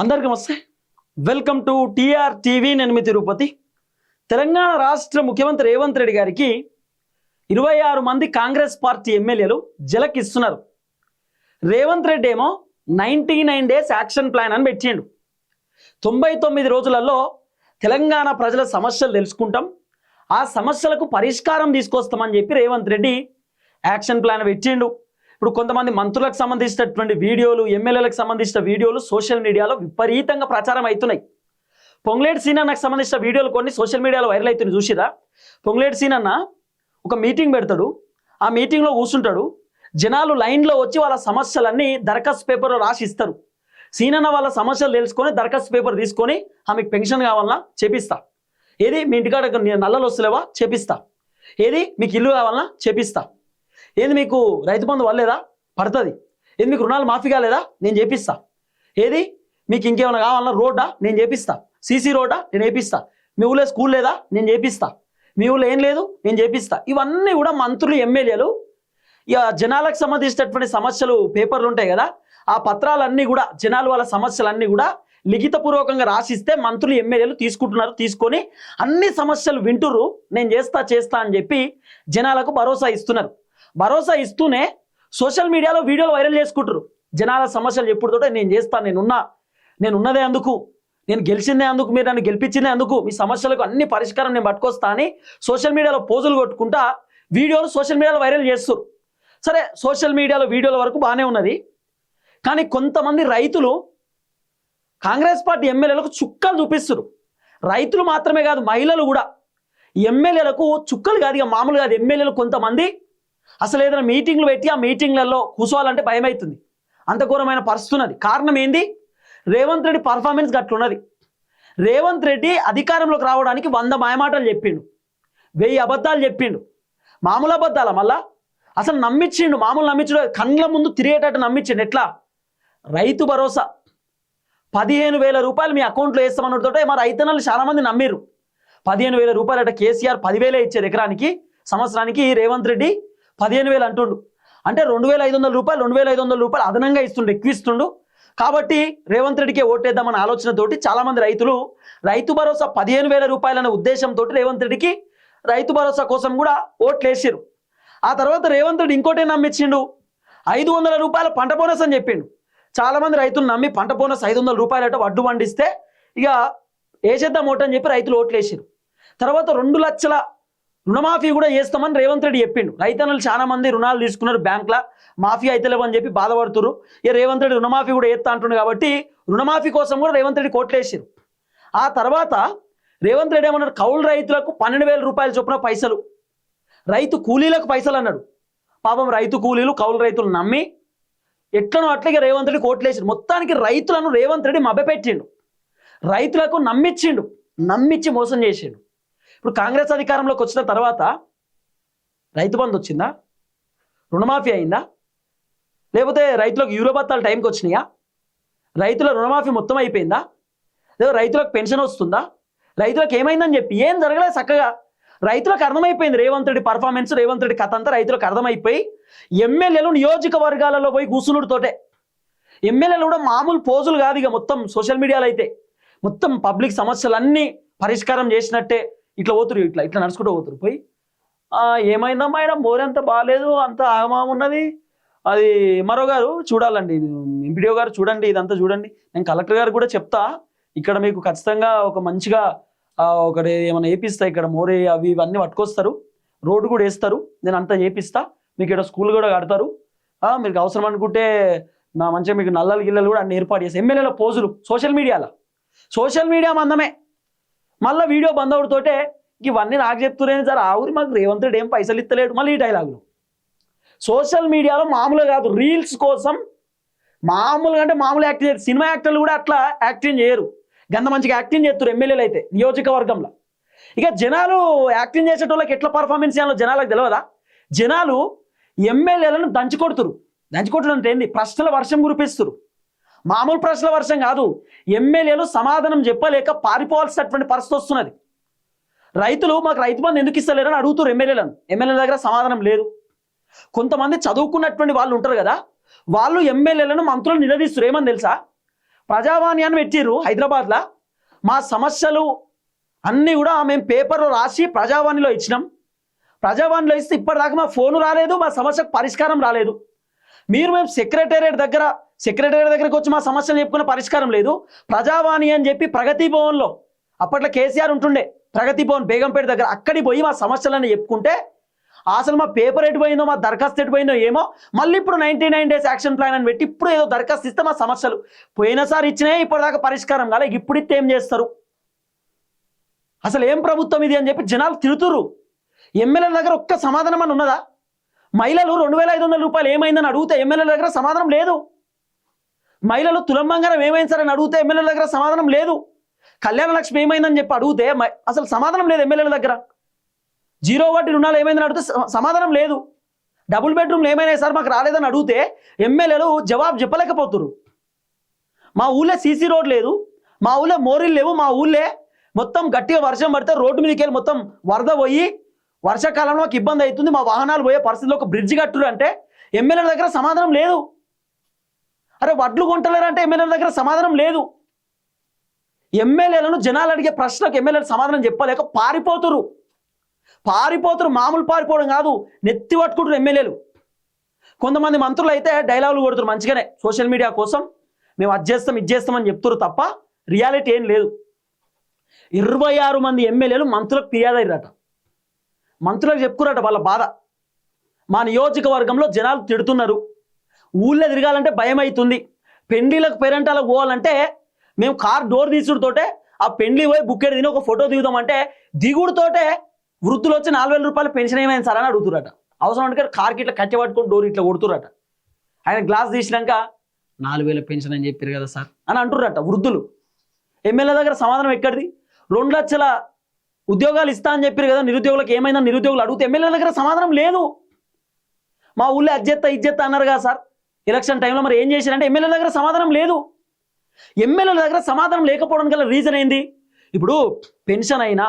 అందరికీ నమస్తే. Welcome to TR TV. నేను మీ తిరుపతి. తెలంగాణ రాష్ట్ర ముఖ్యమంత్రి రేవంత్ రెడ్డి గారికి 26 మంది కాంగ్రెస్ పార్టీ ఎమ్మెల్యేలు జలకిస్తున్నారు. రేవంత్ రెడ్డి ఏమో 99 డేస్ యాక్షన్ ప్లాన్ అని పెట్టిండు. 99 రోజులలో తెలంగాణ ప్రజల సమస్యలు తెలుసుకుంటాం, ఆ సమస్యలకు పరిష్కారం తీసుకొస్తామని చెప్పి రేవంత్ రెడ్డి యాక్షన్ ప్లాన్ పెట్టిండు. ఇప్పుడు కొంతమంది మంత్రులకు సంబంధించినటువంటి వీడియోలు, ఎమ్మెల్యేలకు సంబంధించిన వీడియోలు సోషల్ మీడియాలో విపరీతంగా ప్రచారం అవుతున్నాయి. పొంగులేటి సీనన్నకు సంబంధించిన వీడియోలు కొన్ని సోషల్ మీడియాలో వైరల్ అవుతున్నాయి. చూసిరా? పొంగులేటి సీనన్న ఒక మీటింగ్ పెడతాడు, ఆ మీటింగ్లో కూర్చుంటాడు, జనాలు లైన్లో వచ్చి వాళ్ళ సమస్యలన్నీ దరఖాస్తు పేపర్లో రాసి ఇస్తారు. సీనన్న వాళ్ళ సమస్యలు తెలుసుకొని దరఖాస్తు పేపర్ తీసుకొని మీకు పెన్షన్ కావాలన్నా చేపిస్తా, ఏది మీ ఇంటికాడ నల్లలు వస్తలేవా చేపిస్తా, ఏది మీకు ఇల్లు కావాలన్నా చేపిస్తా, ఏది మీకు రైతు బంధు వల్లేదా పడుతుంది, ఏది మీకు రుణాలు మాఫీ కాలేదా నేను చేపిస్తా, ఏది మీకు ఇంకేమైనా కావాలన్నా రోడ్డా నేను చేపిస్తా, సీసీ రోడ్డా నేను చేపిస్తా, మీ ఊళ్ళో స్కూల్ లేదా నేను చేపిస్తా, మీ ఊళ్ళో ఏం లేదు నేను చేపిస్తా. ఇవన్నీ కూడా మంత్రులు, ఎమ్మెల్యేలు ఇక జనాలకు సంబంధించినటువంటి సమస్యలు పేపర్లు ఉంటాయి కదా, ఆ పత్రాలన్నీ కూడా జనాలు వాళ్ళ సమస్యలన్నీ కూడా లిఖితపూర్వకంగా రాసిస్తే మంత్రులు, ఎమ్మెల్యేలు తీసుకుంటున్నారు. తీసుకొని అన్ని సమస్యలు వింటుర్రు, నేను చేస్తా అని చెప్పి జనాలకు భరోసా ఇస్తున్నారు. భరోసా ఇస్తూనే సోషల్ మీడియాలో వీడియోలు వైరల్ చేసుకుంటారు. జనాల సమస్యలు ఎప్పుడుతోటే నేను చేస్తాను, నేనున్నదే అందుకు, నేను గెలిచిందే అందుకు, మీరు నన్ను గెలిపించిందే అందుకు, మీ సమస్యలకు అన్ని పరిష్కారం నేను పట్టుకొస్తా అని సోషల్ మీడియాలో పోజులు కొట్టుకుంటా వీడియోలు సోషల్ మీడియాలో వైరల్ చేస్తారు. సరే, సోషల్ మీడియాలో వీడియోల వరకు బాగానే ఉన్నది. కానీ కొంతమంది రైతులు కాంగ్రెస్ పార్టీ ఎమ్మెల్యేలకు చుక్కలు చూపిస్తారు. రైతులు మాత్రమే కాదు, మహిళలు కూడా ఎమ్మెల్యేలకు చుక్కలు కాదు, ఇక మామూలు కాదు. ఎమ్మెల్యేలు కొంతమంది అసలు ఏదైనా మీటింగ్లు పెట్టి ఆ మీటింగ్లలో కూర్చోవాలంటే భయం అవుతుంది, అంత ఘోరమైన పరిస్థితి ఉన్నది. కారణం ఏంది? రేవంత్ రెడ్డి పర్ఫార్మెన్స్ గట్లున్నది. రేవంత్ రెడ్డి అధికారంలోకి రావడానికి 100 మాయమాటలు చెప్పిండు, 1000 అబద్ధాలు చెప్పిండు. మామూలు అబద్ధాల మళ్ళా అసలు నమ్మించిండు. మామూలు నమ్మించడు, కళ్ళ ముందు తిరిగేటట్టు నమ్మించిండు. ఎట్లా? రైతు భరోసా 15,000 రూపాయలు మీ అకౌంట్లో వేస్తామన్నతోటే మా రైతన్నలు చాలా మంది నమ్మిర్రు. 15,000 రూపాయలు అట కేసీఆర్ 10,000 ఇచ్చారు ఎకరానికి, సంవత్సరానికి రేవంత్ రెడ్డి 15,000 అంటుండు. అంటే 2,500 రూపాయలు, 2,500 రూపాయలు అదనంగా ఇస్తుండు, ఎక్కువ ఇస్తుండు. కాబట్టి రేవంత్ రెడ్డికే ఓటేద్దామన్న ఆలోచనతోటి చాలామంది రైతులు రైతు భరోసా 15,000 రూపాయలనే ఉద్దేశంతో రేవంత్ రెడ్డికి రైతు భరోసా కోసం కూడా ఓట్లు వేసారు. ఆ తర్వాత రేవంత్ రెడ్డి ఇంకోటే నమ్మించిండు, 500 రూపాయల పంట బోనస్ అని చెప్పిండు. చాలామంది రైతులు నమ్మి పంట బోనస్ 500 రూపాయలట వడ్డు పండిస్తే ఇక వేసేద్దాం ఓటు అని చెప్పి రైతులు ఓట్లు వేసారు. తర్వాత 2 లక్షల రుణమాఫీ కూడా చేస్తామని రేవంత్ రెడ్డి చెప్పిండు. రైతన్నలు చాలా మంది రుణాలు తీసుకున్నారు, బ్యాంకుల మాఫీ అయితలేవని చెప్పి బాధపడుతున్నారు. ఇక రేవంత్ రెడ్డి రుణమాఫీ కూడా చేస్తా అంటుండు కాబట్టి రుణమాఫీ కోసం కూడా రేవంత్ రెడ్డి కోట్లేసారు. ఆ తర్వాత రేవంత్ రెడ్డి ఏమన్నాడు, కౌలు రైతులకు 12,000 రూపాయల చొప్పున పైసలు, రైతు కూలీలకు పైసలు అన్నాడు. పాపం రైతు కూలీలు, కౌలు రైతులు నమ్మి ఎట్లనో అట్లాగే రేవంత్ రెడ్డి కోట్లేసారు. మొత్తానికి రైతులను రేవంత్ రెడ్డి మభ్యపెట్టిండు, రైతులకు నమ్మించి మోసం చేసిండు. ఇప్పుడు కాంగ్రెస్ అధికారంలోకి వచ్చిన తర్వాత రైతు బంధు వచ్చిందా? రుణమాఫీ అయిందా? లేకపోతే రైతులకు యూరో బత్తాలు టైంకి వచ్చినాయా? రైతుల రుణమాఫీ మొత్తం అయిపోయిందా? లేదా రైతులకు పెన్షన్ వస్తుందా? రైతులకు ఏమైందని చెప్పి ఏం జరగలేదు. చక్కగా రైతులకు అర్థమైపోయింది రేవంత్ రెడ్డి పర్ఫార్మెన్స్, రేవంత్ రెడ్డి కథ అంతా రైతులకు అర్థమైపోయి ఎమ్మెల్యేలు నియోజకవర్గాలలో పోయి కూర్చునుడితోటే, ఎమ్మెల్యేలు కూడా మామూలు పోజులు కాదు, ఇక మొత్తం సోషల్ మీడియాలో అయితే మొత్తం పబ్లిక్ సమస్యలన్నీ పరిష్కారం చేసినట్టే ఇట్లా పోతురు, ఇట్లా నడుచుకుంటూ పోతురు. పోయి ఏమైందమ్మా ఆయన మోరంత బాగాలేదు, అంత ఆగమాగున్నది, అది మరో గారు చూడాలండి, ఎంపీడీఓ గారు చూడండి, ఇదంతా చూడండి, నేను కలెక్టర్ గారు కూడా చెప్తా, ఇక్కడ మీకు ఖచ్చితంగా ఒక మంచిగా ఒకటి ఏమైనా వేపిస్తా, ఇక్కడ మోరే అవి ఇవన్నీ పట్టుకొస్తారు, రోడ్డు కూడా వేస్తారు, నేను అంతా చేపిస్తా, మీకు ఇక్కడ స్కూల్ కూడా కడతారు, మీకు అవసరం అనుకుంటే నా మంచిగా మీకు నల్లలు గిల్లలు కూడా అన్ని ఏర్పాటు చేస్తాను. ఎమ్మెల్యేల పోజులు సోషల్ మీడియా మందమే. మళ్ళీ వీడియో బంద్ అవుతోటే ఇవన్నీ నాకు చెప్తురేని సార్, ఆ ఊరి మాకు రేవంత్ రెడ్డి ఏం పైసలు ఇస్తలేడు. మళ్ళీ ఈ డైలాగులు సోషల్ మీడియాలో మామూలుగా కాదు, రీల్స్ కోసం మామూలుగా అంటే మామూలు యాక్టింగ్ చేస్తారు. సినిమా యాక్టర్లు కూడా అట్లా యాక్టింగ్ చేయరు, గంత మంచిగా యాక్టింగ్ చేస్తారు ఎమ్మెల్యేలు అయితే నియోజకవర్గంలో. ఇక జనాలు యాక్టింగ్ చేసేటోళ్ళకి ఎట్లా పర్ఫార్మెన్స్ చేయాలో జనాలకు తెలియదా? జనాలు ఎమ్మెల్యేలను దంచుకొడుతురు అంటే ఏంది? ప్రశ్నల వర్షం కురిపిస్తురు. మామూలు ప్రశ్నల వర్షం కాదు, ఎమ్మెల్యేలు సమాధానం చెప్పలేక పారిపోవాల్సినటువంటి పరిస్థితి వస్తున్నది. రైతులు మాకు రైతు బంధు ఎందుకు ఇస్తలేరని అడుగుతారు ఎమ్మెల్యేలను, ఎమ్మెల్యేల దగ్గర సమాధానం లేదు. కొంతమంది చదువుకున్నటువంటి వాళ్ళు ఉంటారు కదా, వాళ్ళు ఎమ్మెల్యేలను, మంత్రులను నిలదీస్తారు. ఏమని తెలుసా? ప్రజావాణి అని పెట్టిర్రు హైదరాబాద్లో. మా సమస్యలు అన్నీ కూడా మేము పేపర్లో రాసి ప్రజావాణిలో ఇచ్చినాం. ప్రజావాణిలో ఇస్తే ఇప్పటిదాకా మా ఫోను రాలేదు, మా సమస్యకు పరిష్కారం రాలేదు. మేము సెక్రటేరియట్ దగ్గరకు వచ్చి మా సమస్యలు చెప్పుకునే పరిష్కారం లేదు. ప్రజావాణి అని చెప్పి ప్రగతి భవన్లో, అప్పట్లో కేసీఆర్ ఉంటుండే ప్రగతి భవన్ బేగంపేట దగ్గర, అక్కడికి పోయి మా సమస్యలను చెప్పుకుంటే అసలు మా పేపర్ ఎటు పోయిందో, మా దరఖాస్తు ఎటు పోయిందో ఏమో. మళ్ళీ ఇప్పుడు 99 days యాక్షన్ ప్లాన్ అని పెట్టి ఇప్పుడు ఏదో దరఖాస్తు ఇస్తే మా సమస్యలు పోయినసారి ఇచ్చినాయి, ఇప్పటిదాకా పరిష్కారం కాలే. ఇప్పుడు ఇస్తే ఏం చేస్తారు? అసలు ఏం ప్రభుత్వం ఇది అని చెప్పి జనాలు తిడుతురు. ఎమ్మెల్యేల దగ్గర ఒక్క సమాధానం అని ఉన్నదా? మహిళలు 2500 రూపాయలు ఏమైందని అడిగితే ఎమ్మెల్యేల దగ్గర సమాధానం లేదు. మహిళలు తులం బంగారం ఏమైంది సార్ అని అడిగితే ఎమ్మెల్యేల దగ్గర సమాధానం లేదు. కళ్యాణ లక్ష్మి ఏమైందని చెప్పి అడిగితే అసలు సమాధానం లేదు ఎమ్మెల్యేల దగ్గర. 0 వడ్డీ రుణాలు ఏమైందని అడిగితే సమాధానం లేదు. డబుల్ బెడ్రూమ్లు ఏమైనా సార్ మాకు రాలేదని అడిగితే ఎమ్మెల్యేలు జవాబు చెప్పలేకపోతున్నారు. మా ఊళ్ళో సీసీ రోడ్ లేదు, మా ఊళ్ళో మోరీలు లేవు, మా ఊళ్ళో మొత్తం గట్టిగా వర్షం పడితే రోడ్డు మీదకి వెళ్ళి మొత్తం వరద పోయి వర్షాకాలంలో మాకు ఇబ్బంది అవుతుంది, మా వాహనాలు పోయే పరిస్థితిలో ఒక బ్రిడ్జ్ కట్టురు అంటే ఎమ్మెల్యేల దగ్గర సమాధానం లేదు. అరే వడ్లు కొంటలేరు అంటే ఎమ్మెల్యేల దగ్గర సమాధానం లేదు. ఎమ్మెల్యేలను జనాలు అడిగే ప్రశ్నలకు ఎమ్మెల్యేలు సమాధానం చెప్పలేక పారిపోతురు. మామూలు పారిపోవడం కాదు, నెత్తి పట్టుకుంటారు ఎమ్మెల్యేలు. కొంతమంది మంత్రులు అయితే డైలాగులు కొడుతున్నారు మంచిగానే, సోషల్ మీడియా కోసం మేము అది చేస్తాం ఇది చేస్తామని చెప్తున్నారు తప్ప రియాలిటీ ఏం లేదు. 26 మంది ఎమ్మెల్యేలు మంత్రులకు ఫిర్యాదు అయ్యారట. మంత్రులకు చెప్పుకున్నారట వాళ్ళ బాధ. మా నియోజకవర్గంలో జనాలు తిడుతున్నారు, ఊళ్ళో తిరగాలంటే భయం అవుతుంది, పెండ్లీలకు పేరెంటాలకు పోవాలంటే మేము కార్ డోర్ తీసుడుతోటే ఆ పెండ్లి పోయి బుక్కెడు తిని ఒక ఫోటో దిగుదామంటే దిగుడుతోటే వృద్ధులు వచ్చి 4000 రూపాయలు పెన్షన్ ఏమైంది సార్ అని అడుగుతురట. అవసరం అంటే కార్కి ఇట్లా కట్టె పట్టుకొని డోర్ ఇట్లా కొడుతురట. ఆయన గ్లాస్ తీసినాక 4000 పెన్షన్ అని చెప్పారు కదా సార్ అని అంటుర్రట వృద్ధులు. ఎమ్మెల్యే దగ్గర సమాధానం ఎక్కడిది? 2 లక్షల ఉద్యోగాలు ఇస్తా అని చెప్పారు కదా నిరుద్యోగులకు, ఏమైనా నిరుద్యోగులు అడిగితే ఎమ్మెల్యే దగ్గర సమాధానం లేదు. మా ఊళ్ళో ఇజ్జెత్త అన్నారు కదా సార్ ఎలక్షన్ టైంలో, మరి ఏం చేశారంటే ఎమ్మెల్యే దగ్గర సమాధానం లేదు. ఎమ్మెల్యేల దగ్గర సమాధానం లేకపోవడం గల రీజన్ ఏంది? ఇప్పుడు పెన్షన్ అయినా,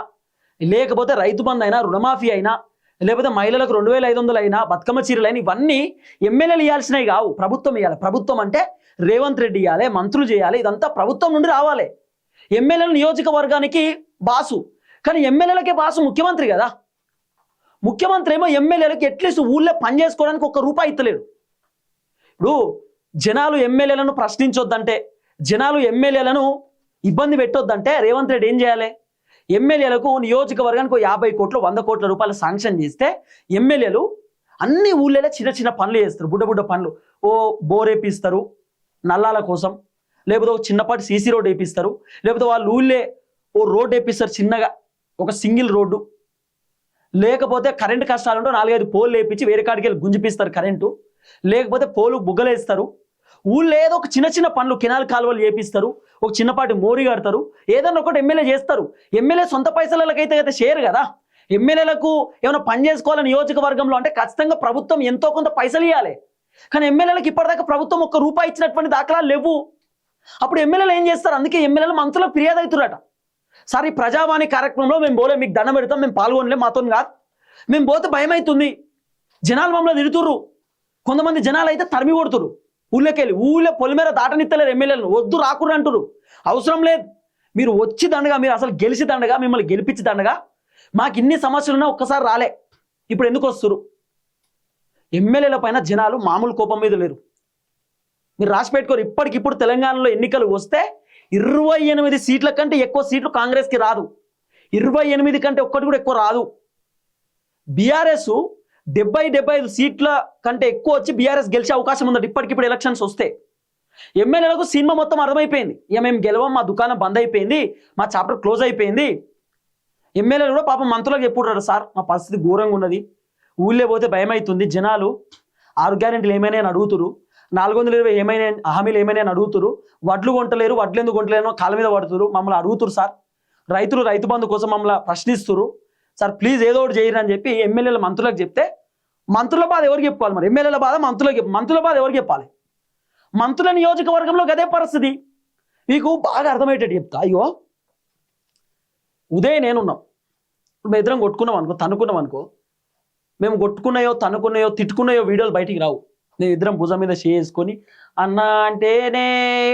లేకపోతే రైతు బంధు అయినా, రుణమాఫీ అయినా, లేకపోతే మహిళలకు 2500 అయినా, బతుకమ్మ చీరలు అయినా, ఇవన్నీ ఎమ్మెల్యేలు ఇవ్వాల్సినవి కావు, ప్రభుత్వం ఇవ్వాలి. ప్రభుత్వం అంటే రేవంత్ రెడ్డి ఇవ్వాలి, మంత్రులు చేయాలి, ఇదంతా ప్రభుత్వం నుండి రావాలి. ఎమ్మెల్యేలు నియోజకవర్గానికి బాసు, కానీ ఎమ్మెల్యేలకే బాసు ముఖ్యమంత్రి కదా. ముఖ్యమంత్రి ఏమో ఎమ్మెల్యేలకి అట్లీస్ట్ ఊళ్ళో పని చేసుకోవడానికి ₹1 ఇస్తలేడు. ఇప్పుడు జనాలు ఎమ్మెల్యేలను ప్రశ్నించొద్దంటే, జనాలు ఎమ్మెల్యేలను ఇబ్బంది పెట్టొద్దంటే రేవంత్ రెడ్డి ఏం చేయాలి? ఎమ్మెల్యేలకు నియోజకవర్గానికి 50 కోట్లు 100 కోట్ల రూపాయలు శాంక్షన్ చేస్తే ఎమ్మెల్యేలు అన్ని ఊళ్ళలో చిన్న చిన్న పనులు చేస్తారు, బుడ్డ పనులు. ఓ బోర్ వేపిస్తారు నల్లాల కోసం, లేకపోతే ఒక చిన్నపాటి సీసీ రోడ్ వేపిస్తారు, లేకపోతే వాళ్ళు ఊళ్ళే ఓ రోడ్ వేపిస్తారు చిన్నగా, ఒక సింగిల్ రోడ్డు. లేకపోతే కరెంటు కష్టాలుంటో 4-5 పోలు వేపించి వేరే కాడికి వెళ్ళి గుంజిపిస్తారు కరెంటు, లేకపోతే పోలు బుగ్గలేస్తారు. ఊళ్ళో ఏదో ఒక చిన్న పనులు, కెనాల్ కాలువలు చేపిస్తారు, ఒక చిన్నపాటి మోరి కడతారు, ఏదన్నా ఒకటి ఎమ్మెల్యే చేస్తారు. ఎమ్మెల్యే సొంత పైసలకైతే షేర్ కదా. ఎమ్మెల్యేలకు ఏమైనా పని చేసుకోవాలని నియోజకవర్గంలో అంటే ఖచ్చితంగా ప్రభుత్వం ఎంతో కొంత పైసలు ఇవ్వాలి. కానీ ఎమ్మెల్యేలకు ఇప్పటిదాకా ప్రభుత్వం ₹1 ఇచ్చినటువంటి దాఖలాలు లేవు. అప్పుడు ఎమ్మెల్యేలు ఏం చేస్తారు? అందుకే ఎమ్మెల్యేలు మంత్రులకు ఫిర్యాదు అవుతురట. సార్ ఈ ప్రజావాణి కార్యక్రమంలో మేము పోలే, మీకు దండం పెడతాం, మేము పాల్గొనలే, మాతో కాదు, మేము పోతే భయం అవుతుంది, జనాలు మమ్మల్ని తిడుతుర్రు. కొంతమంది జనాలు అయితే తరిమి కొడుతురు ఊళ్ళోకెళ్ళి, ఊళ్ళో పొలిమేర దాటనిత్తలేరు ఎమ్మెల్యేలను, వద్దు రాకుర్రు అంటురు. అవసరం లేదు, మీరు వచ్చి దండగా, మీరు అసలు గెలిచి దండగా, మిమ్మల్ని గెలిపించి దండగా, మాకు ఇన్ని సమస్యలున్నా ఒక్కసారి రాలే, ఇప్పుడు ఎందుకు వస్తురు? ఎమ్మెల్యేల పైన జనాలు మామూలు కోపం మీద లేరు. మీరు రాసి పెట్టుకోరు, ఇప్పటికిప్పుడు తెలంగాణలో ఎన్నికలు వస్తే 28 సీట్ల కంటే ఎక్కువ సీట్లు కాంగ్రెస్కి రాదు. 28 కంటే ఒక్కటి కూడా ఎక్కువ రాదు. బీఆర్ఎస్ 70-75 సీట్ల కంటే ఎక్కువ వచ్చి బీఆర్ఎస్ గెలిచే అవకాశం ఉందండి ఇప్పటికిప్పుడు ఎలక్షన్స్ వస్తే. ఎమ్మెల్యేలకు సినిమా మొత్తం అర్థమైపోయింది, ఇక మేము గెలవం, మా దుకాణం బంద్ అయిపోయింది, మా చాప్టర్ క్లోజ్ అయిపోయింది. ఎమ్మెల్యేలు కూడా పాపం మంత్రులకు చెప్పుకుంటారు, సార్ మా పరిస్థితి ఘోరంగా ఉన్నది, ఊళ్ళో పోతే భయం అవుతుంది, జనాలు 6 గ్యారెంటీలు ఏమైనా అని అడుగుతురు, 420 ఏమైనా హామీలు ఏమైనా అని అడుగుతురు, వడ్లు కొంటలేరు, వడ్లు ఎందుకు కొంటలేరు కాళ్ళ మీద పడుతురు, మమ్మల్ని అడుగుతురు సార్, రైతులు రైతు బంధు కోసం మమ్మల్ని ప్రశ్నిస్తురు, సార్ ప్లీజ్ ఏదో ఒకటి చేయరు అని చెప్పి ఎమ్మెల్యేల మంత్రులకు చెప్తే, మంత్రుల బాధ ఎవరికి చెప్పుకోవాలి? మరి ఎమ్మెల్యేల బాధ మంత్రుల బాధ ఎవరికి చెప్పాలి? మంత్రుల నియోజకవర్గంలో గదే పరిస్థితి. మీకు బాగా అర్థమయ్యేటట్టు చెప్తా. అయ్యో ఉదయం నేనున్నాం, మేము ఇద్దరం కొట్టుకున్నాం అనుకో, తనుకున్నాం అనుకో, మేము కొట్టుకున్నాయో తనుకున్నాయో తిట్టుకున్నాయో వీడియోలు బయటికి రావు. నేను ఇద్దరం భుజం మీద చేసుకొని అన్న అంటేనే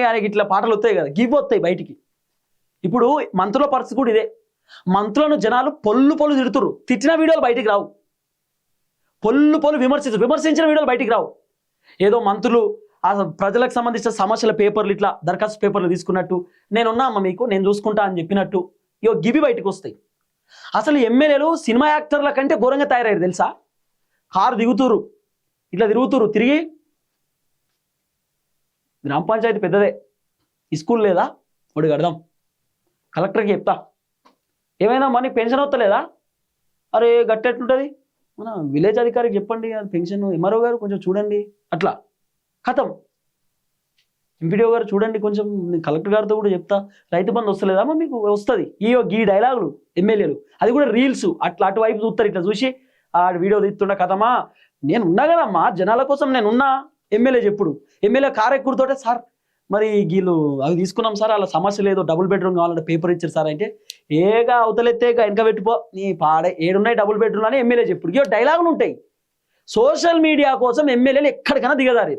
ఆయనకి ఇట్లా పాటలు వస్తాయి కదా, గివ్ వస్తాయి బయటికి. ఇప్పుడు మంత్రుల పరిస్థితి కూడా ఇదే. మంత్రులను జనాలు పొల్లు తిడుతురు, తిట్టిన వీడియోలు బయటికి రావు. పొల్లు విమర్శించిన వీడియోలు బయటికి రావు. ఏదో మంత్రులు ఆ ప్రజలకు సంబంధించిన సమస్యల పేపర్లు ఇట్లా దరఖాస్తు పేపర్లు తీసుకున్నట్టు, నేనున్నా అమ్మ మీకు నేను చూసుకుంటా అని చెప్పినట్టు గివి బయటకు వస్తాయి. అసలు ఎమ్మెల్యేలు సినిమా యాక్టర్ల కంటే ఘోరంగా తయారయ్యారు తెలుసా. కారు దిగుతురు, ఇట్లా తిరుగుతురు, తిరిగి గ్రామ పంచాయతీ పెద్దదే, ఈ స్కూల్ లేదా వాడు కడదాం, కలెక్టర్కి చెప్తా, ఏమైనా మనకి పెన్షన్ వస్తలేదా, అరే గట్టెట్లుంటుంది మన విలేజ్ అధికారికి చెప్పండి అది పెన్షన్, ఎంఆర్ఓ గారు కొంచెం చూడండి, అట్లా కథం. ఎంపీడీఓ గారు చూడండి కొంచెం, కలెక్టర్ గారితో కూడా చెప్తా, రైతు బంధు వస్తలేదమ్మా మీకు, వస్తుంది. ఈ డైలాగులు ఎమ్మెల్యేలు, అది కూడా రీల్స్ అట్లా అటువైపు చూస్తారు. ఇట్లా చూసి ఆ వీడియో తీస్తుండ కథమా, నేను ఉన్నా కదమ్మా జనాల కోసం నేను ఉన్నా. ఎమ్మెల్యే చెప్పుడు, ఎమ్మెల్యే కారు ఎక్కుడుతోటే సార్ మరి వీళ్ళు అవి తీసుకున్నాం సార్, అలా సమస్య లేదు, డబుల్ బెడ్రూమ్ కావాలంటే పేపర్ ఇచ్చారు సార్ అంటే, ఏగా అవతలెత్తేగా వెనక పెట్టిపో నీ పాడే, ఏడున్నాయి డబుల్ బెడ్రూమ్ అని ఎమ్మెల్యే చెప్పుడు. ఇవో డైలాగులు ఉంటాయి. సోషల్ మీడియా కోసం ఎమ్మెల్యేలు ఎక్కడికైనా దిగదారు.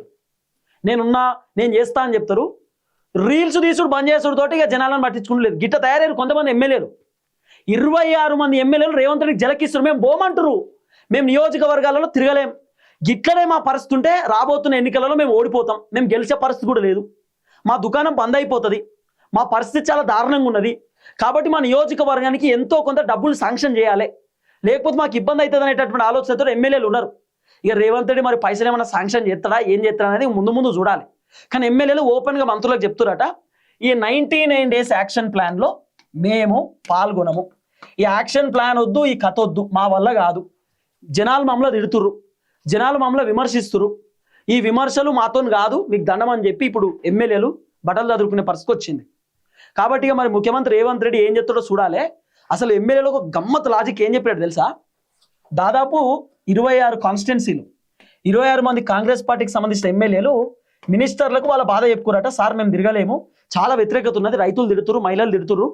నేనున్నా నేను చేస్తా అని చెప్తారు, రీల్స్ తీసుడు బంద్ చేసుడు తోటి ఇక జనాలను పట్టించుకుంటలేదు. గిట్ట తయారయ్యారు కొంతమంది ఎమ్మెల్యేలు. 26 మంది ఎమ్మెల్యేలు రేవంత్ రెడ్డికి జలకిస్తారు. మేము బోమంటారు, మేము నియోజకవర్గాలలో తిరగలేం, గిట్లనే మా పరిస్థితి ఉంటే రాబోతున్న ఎన్నికలలో మేము ఓడిపోతాం, మేము గెలిచే పరిస్థితి కూడా లేదు, మా దుకాణం బంద్ అయిపోతుంది, మా పరిస్థితి చాలా దారుణంగా ఉన్నది, కాబట్టి మా నియోజకవర్గానికి ఎంతో కొంత డబ్బులు శాంక్షన్ చేయాలి, లేకపోతే మాకు ఇబ్బంది అవుతుంది అనేటటువంటి ఆలోచనతో ఎమ్మెల్యేలు ఉన్నారు. ఇక రేవంత్ రెడ్డి మరి పైసలు ఏమైనా శాంక్షన్ చేస్తాడా ఏం చేస్తాడా అనేది ముందు చూడాలి. కానీ ఎమ్మెల్యేలు ఓపెన్గా మంత్రులకు చెప్తురట, ఈ 99 డేస్ యాక్షన్ ప్లాన్లో మేము పాల్గొనము, ఈ యాక్షన్ ప్లాన్ వద్దు, ఈ కథ వద్దు, మా వల్ల కాదు, జనాలు మమ్మల్ని తిడుతుర్రు, జనాలు మమ్మల్ని విమర్శిస్తురు, ఈ విమర్శలు మాతో కాదు, మీకు దండం అని చెప్పి ఇప్పుడు ఎమ్మెల్యేలు బట్టలు చదువుకునే పరిస్థితి వచ్చింది. కాబట్టి ఇక మరి ముఖ్యమంత్రి రేవంత్ రెడ్డి ఏం చెప్తాడో చూడాలి. అసలు ఎమ్మెల్యేలు ఒక గమ్మత్ లాజిక్ ఏం చెప్పాడు తెలుసా. దాదాపు 26 కాన్స్టిట్యున్సీలు, 26 మంది కాంగ్రెస్ పార్టీకి సంబంధించిన ఎమ్మెల్యేలు మినిస్టర్లకు వాళ్ళ బాధ చెప్పుకోరట. సార్ మేము తిరగలేము, చాలా వ్యతిరేకత ఉన్నది, రైతులు తిడుతురు, మహిళలు తిడుతురు,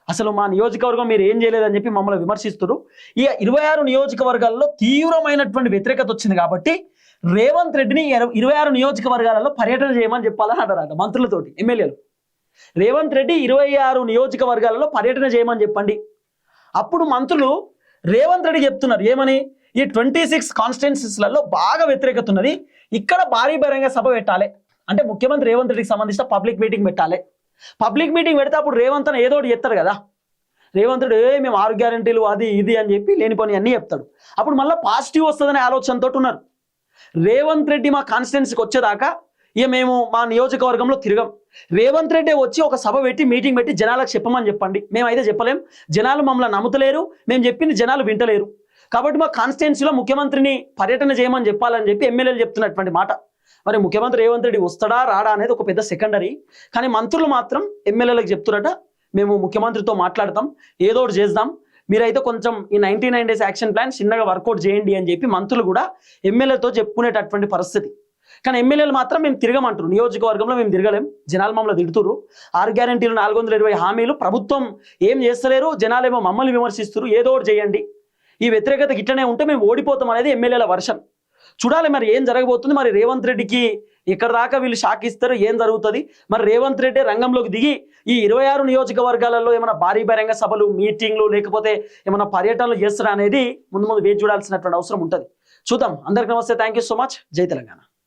అసలు మా నియోజకవర్గం మీరు ఏం చేయలేదని చెప్పి మమ్మల్ని విమర్శిస్తున్నారు. ఈ 26 నియోజకవర్గాల్లో తీవ్రమైనటువంటి వ్యతిరేకత వచ్చింది కాబట్టి రేవంత్ రెడ్డిని 26 నియోజకవర్గాలలో పర్యటన చేయమని చెప్పాలని అంటారట మంత్రులతోటి ఎమ్మెల్యేలు. రేవంత్ రెడ్డి 26 నియోజకవర్గాలలో పర్యటన చేయమని చెప్పండి. అప్పుడు మంత్రులు రేవంత్ రెడ్డి చెప్తున్నారు ఏమని, ఈ 26 కాన్స్టిట్యున్సీస్లలో బాగా వ్యతిరేకత ఉన్నది, ఇక్కడ భారీ బహిరంగ సభ పెట్టాలి, అంటే ముఖ్యమంత్రి రేవంత్ రెడ్డికి సంబంధించిన పబ్లిక్ మీటింగ్ పెట్టాలి. పబ్లిక్ మీటింగ్ పెడితే అప్పుడు రేవంత్ అని ఏదో ఒకటి చెప్తారు కదా. రేవంత్ రెడ్డి మేము 6 గ్యారెంటీలు అది ఇది అని చెప్పి లేని పని అన్నీ చెప్తాడు. అప్పుడు మళ్ళీ పాజిటివ్ వస్తుందనే ఆలోచనతో ఉన్నారు. రేవంత్ రెడ్డి మా కాన్స్టిట్యున్సీకి వచ్చేదాకా ఇక మేము మా నియోజకవర్గంలో తిరగం, రేవంత్ రెడ్డి వచ్చి ఒక సభ పెట్టి మీటింగ్ పెట్టి జనాలకు చెప్పమని చెప్పండి, మేమైతే చెప్పలేం, జనాలు మమ్మల్ని నమ్ముతలేరు, మేము చెప్పింది జనాలు వింటలేరు, కాబట్టి మా కాన్స్టిట్యున్సీలో ముఖ్యమంత్రిని పర్యటన చేయమని చెప్పాలని చెప్పి ఎమ్మెల్యేలు చెప్తున్నటువంటి మాట. మరి ముఖ్యమంత్రి రేవంత్ రెడ్డి వస్తాడా రాడా అనేది ఒక పెద్ద సెకండరీ. కానీ మంత్రులు మాత్రం ఎమ్మెల్యేలకు చెప్తున్నట, మేము ముఖ్యమంత్రితో మాట్లాడతాం, ఏదో ఒకటి చేద్దాం, మీరైతే కొంచెం ఈ 99 డేస్ యాక్షన్ ప్లాన్ చిన్నగా వర్కౌట్ చేయండి అని చెప్పి మంత్రులు కూడా ఎమ్మెల్యేతో చెప్పుకునేటటువంటి పరిస్థితి. కానీ ఎమ్మెల్యేలు మాత్రం మేము తిరగమంటారు, నియోజకవర్గంలో మేము తిరగలేం, జనాలు మమ్మల్ని తిడుతురు, 6 గ్యారెంటీలు 420 హామీలు ప్రభుత్వం ఏం చేస్తలేరు, జనాలేమో మమ్మల్ని విమర్శిస్తున్నారు, ఏదో ఒకటి చేయండి, ఈ వ్యతిరేకత గిట్లనే ఉంటే మేము ఓడిపోతాం అనేది ఎమ్మెల్యేల వర్షం. చూడాలి మరి ఏం జరగబోతుంది. మరి రేవంత్ రెడ్డికి ఎక్కడ దాకా వీళ్ళు షాక్ ఇస్తారు, ఏం జరుగుతుంది. మరి రేవంత్ రెడ్డి రంగంలోకి దిగి ఈ 26 నియోజకవర్గాలలో ఏమైనా భారీ బహిరంగ సభలు, మీటింగ్లు, లేకపోతే ఏమైనా పర్యటనలు చేస్తారా అనేది ముందు వేచి చూడాల్సినటువంటి అవసరం ఉంటుంది. చూద్దాం. అందరికీ నమస్తే, థ్యాంక్ యూ సో మచ్, జై తెలంగాణ.